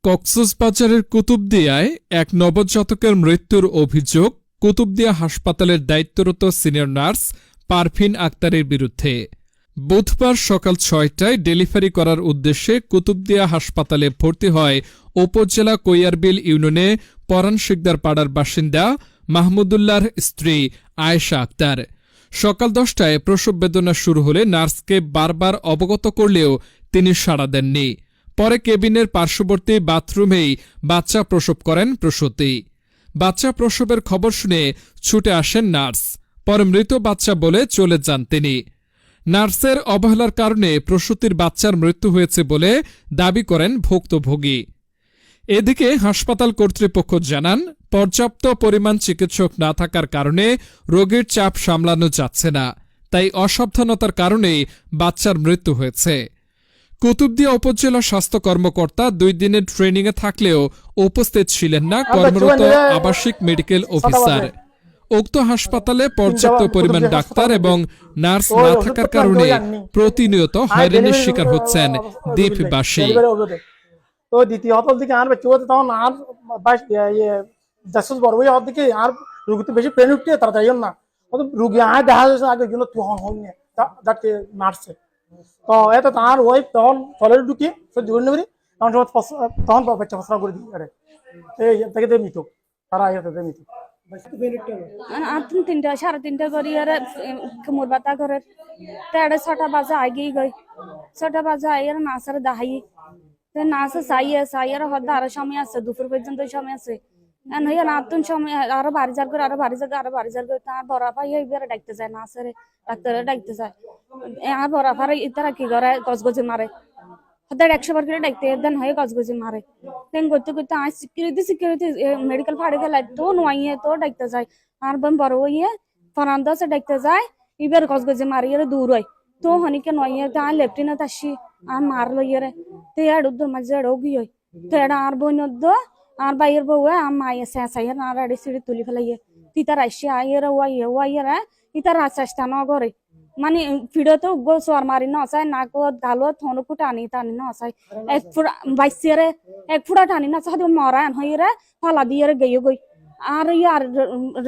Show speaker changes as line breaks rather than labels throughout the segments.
কক্সবাজারের কুতুবদিয়ায় এক নবজাতকের মৃত্যুর অভিযোগ কুতুবদিয়া হাসপাতালের দায়িত্বরত সিনিয়র নার্স পারভিন আক্তারের বিরুদ্ধে। বুধবার সকাল ৬টায় ডেলিভারি করার উদ্দেশ্যে কুতুবদিয়া হাসপাতালে ভর্তি হয় উপজেলা কৈয়ারবিল ইউনিয়নে পরান শিকদার পাড়ার বাসিন্দা মাহমুদুল্লাহর স্ত্রী আয়েশা আক্তার। সকাল ১০টায় প্রসব বেদনা শুরু হলে নার্সকে বারবার অবগত করলেও তিনি সাড়া দেননি। পরে কেবিনের পার্শ্ববর্তী বাথরুমেই বাচ্চা প্রসব করেন প্রসূতি। বাচ্চা প্রসবের খবর শুনে ছুটে আসেন নার্স। পরে মৃত বাচ্চা বলে চলে যান তিনি। নার্সের অবহেলার কারণে প্রসূতির বাচ্চার মৃত্যু হয়েছে বলে দাবি করেন ভুক্তভোগী। এদিকে হাসপাতাল কর্তৃপক্ষ জানান, পর্যাপ্ত পরিমাণ চিকিৎসক না থাকার কারণে রোগীর চাপ সামলানো যাচ্ছে না, তাই অসাবধানতার কারণেই বাচ্চার মৃত্যু হয়েছে। কুতুবদিয়া উপজেলা স্বাস্থ্য কর্মকর্তা ২ দিনের ট্রেনিংয়ে থাকলেও উপস্থিত ছিলেন না কর্মরত আবাসিক মেডিকেল অফিসার। উক্ত হাসপাতালে পর্যাপ্ত পরিমাণ ডাক্তার এবং নার্স না থাকার কারণে প্রতিনিয়ত হয়রানির শিকার হচ্ছেন দ্বীপবাসী।
তো দ্বিতীয় হতল দিকে আর বেঁচে তখন আর বড় হওয়ার দিকে আর রুগী তো বেশি প্রেন উঠতে তারা যাই না রুগী আর দেখা যাচ্ছে আগে গেল তখন হয়নি যাকে নার্সে তো এত তার ওই তখন টয়লেট ঢুকি সহ্য করে নেবে তখন বাচ্চা ফসলা করে দিই এই থেকে মৃত তারা মৃত
তিনটা 3:30 করি আর কোমর ব্যথা করে 6টা বাজে আগে গই 6টা বাজে আইয়ার নাসার দাহাই নাসে সাইয়ার হদ্দা আরো সময় আছে দুপুর পর্যন্ত সময় আছে হইয়া নাতুন সময় আরো বাড়ি যার করে আরো বাড়ি যার তার বড় ভাই এইবার ডাকতে যায় নাসেরে ডাক্তারে ডাকতে যায় আর বড় ভাই ইতারা কি করে গজগজি মারে হদ্দার 100 বার করে ডাকতে দেন হয়ে গজগজি মারে তেন করতে করতে আই সিকিউরিটি মেডিকেল ফাড়ে গেল তো নইয়ে তো ডাকতে যায় আর বড় হইয়ে ফরান্দা সে ডাকতে যায় এবার গজগজি মারি এর দূর হয় তো হনিকে নইয়ে তা লেফটেন্যান্ট আসি আর মারলো ইয়ে তো এড়ুদ্দুর মাঝে এড়োগি হয় তো এড়া আর বইনদ্দ আর বাইয়ের বউ আর মায়ে শেষাইয়ের আর এড়ে সিঁড়ি তুলি ফেলাইয়ে তিতার আসি আইয়ের ওয়াইয়ের ইতার চেষ্টা ন করে মানে ফিডতো গো সোয়ার মারি নসাই নাক গালো থনকু টানি নসাই এক ফুট বাইসিয়ারে এক ফুটা টানি নসাই মরা হইরে ফলা দিয়ে গেয়ে গই আর ইয়ার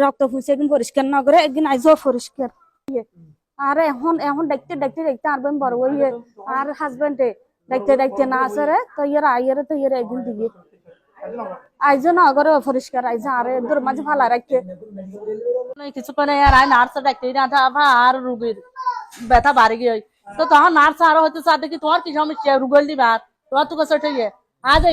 রক্ত ফুসে একদিন পরিষ্কার ন করে একদিন আইজো পরিষ্কার আর এখন দেখতে আর বড় হইয়ে আর হাজবেন্ডে দেখতে না আসরে তো আইয়ারে তো একদিন দিয়ে আইজো না করে পরিষ্কার আইজো আর দূর মাঝে ফালা রাখতে
কিছুক্ষণ আর নার্স দেখতে না আর রুগীর ব্যথা বাড়ি গিয়ে তো তখন নার্স আরো হয়তো দেখি তোমার কি সমস্যা রুগল দিবা তোমার তো কাছে আজ